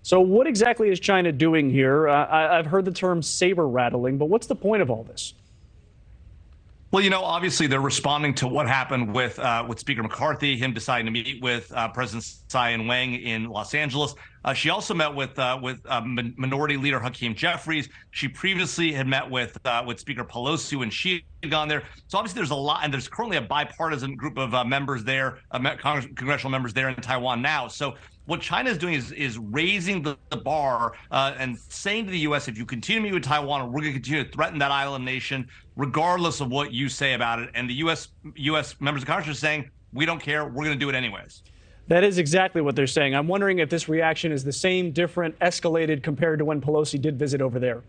So what exactly is China doing here? I've heard the term saber rattling, but what's the point of all this? Well, obviously they're responding to what happened with Speaker McCarthy, him deciding to meet with President Tsai Ing-wen in Los Angeles. She also met with Minority Leader Hakeem Jeffries. She previously had met with Speaker Pelosi when she had gone there. So obviously there's a lot, and there's currently a bipartisan group of members there, congressional members there in Taiwan now. So what China is doing is raising the bar and saying to the U.S., if you continue to meet with Taiwan, we're going to continue to threaten that island nation, regardless of what you say about it. And the U.S. members of Congress are saying, we don't care. We're going to do it anyways. That is exactly what they're saying. I'm wondering if this reaction is the same, different, escalated compared to when Pelosi did visit over there.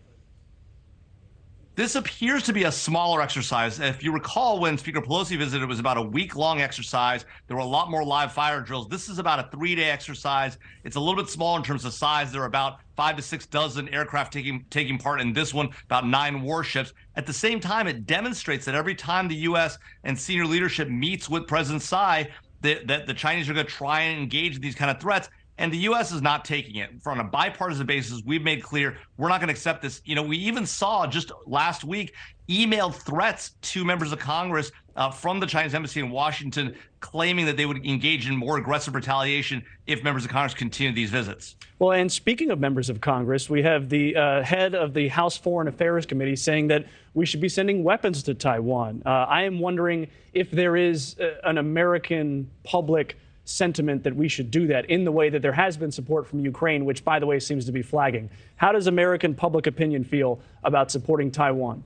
This appears to be a smaller exercise. If you recall, when Speaker Pelosi visited, it was about a week-long exercise. There were a lot more live fire drills. This is about a 3-day exercise. It's a little bit smaller in terms of size. There are about 5 to 6 dozen aircraft taking part in this one, about 9 warships. At the same time, it demonstrates that every time the U.S. and senior leadership meets with President Tsai, that the Chinese are going to try and engage in these kind of threats. And the U.S. is not taking it. On a bipartisan basis, we've made clear we're not going to accept this. We even saw just last week emailed threats to members of Congress from the Chinese embassy in Washington, claiming that they would engage in more aggressive retaliation if members of Congress continue these visits. Well, and speaking of members of Congress, we have the head of the House Foreign Affairs Committee saying that we should be sending weapons to Taiwan. I am wondering if there is an American public sentiment that we should do that in the way that there has been support from Ukraine, which, by the way, seems to be flagging. How does American public opinion feel about supporting Taiwan?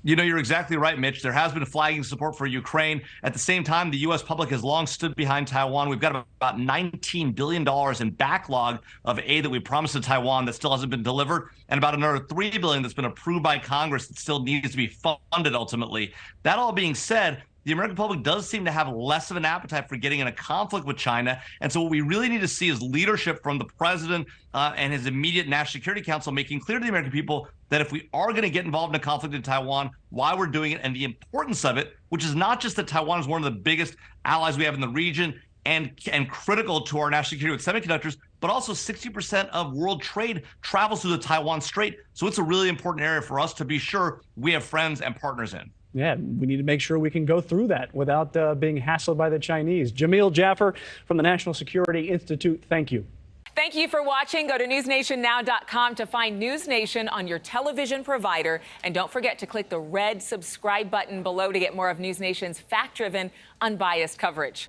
You're exactly right, Mitch. There has been flagging support for Ukraine. At the same time, the U.S. public has long stood behind Taiwan. We've got about $19 billion in backlog of aid that we promised to Taiwan that still hasn't been delivered, and about another $3 billion that's been approved by Congress that still needs to be funded ultimately. That all being said, the American public does seem to have less of an appetite for getting in a conflict with China. And so what we really need to see is leadership from the president and his immediate National Security Council making clear to the American people that if we are going to get involved in a conflict in Taiwan, why we're doing it and the importance of it, which is not just that Taiwan is one of the biggest allies we have in the region and critical to our national security with semiconductors, but also 60% of world trade travels through the Taiwan Strait. So it's a really important area for us to be sure we have friends and partners in. Yeah, we need to make sure we can go through that without being hassled by the Chinese. Jamil Jaffer from the National Security Institute, thank you. Thank you for watching. Go to newsnationnow.com to find NewsNation on your television provider. And don't forget to click the red subscribe button below to get more of NewsNation's fact-driven, unbiased coverage.